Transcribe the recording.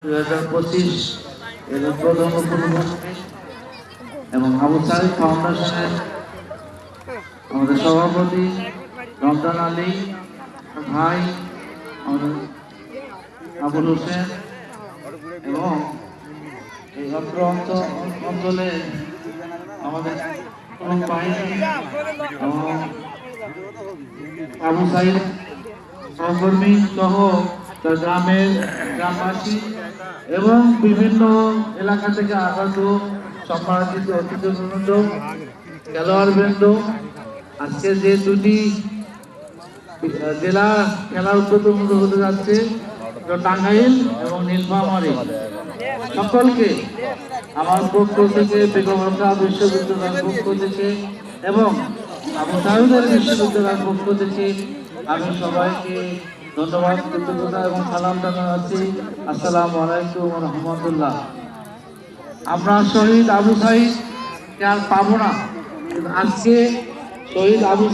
2025 এর উদ্বোধন উপলক্ষে এবং আবু সাইদ ফাউন্ডেশনের আমাদের সভাপতি রমজান আলী ভাই, আমাদের আবুল হোসেন এবং এই অত্র অঞ্চলে আমাদের বাহিনী এবং আবু সাইদ সহকর্মী সহ গ্রামবাসী এবং বিভিন্ন এলাকা থেকে আগত সম্মানিত অতিথিবৃন্দ, খেলোয়াড়বৃন্দ, আজকে যে দুটি জেলা খেলা উদ্বোধন হতে যাচ্ছে টাঙ্গাইল এবং নীলফামারী, সকলকে আমার পক্ষ থেকে, বেগম রোকেয়া বিশ্ববিদ্যালয়ের পক্ষ থেকে এবং আবু সাইদের বিশ্ববিদ্যালয়ের পক্ষ থেকে আমি সবাইকে ধন্যবাদ, কৃতজ্ঞতা এবং সালাম জানাচ্ছি। আসসালামু আলাইকুম ওয়া রাহমাতুল্লাহ। আমরা শহীদ আবু সাইদ কে আর পাবো না, আজকে শহীদ আবু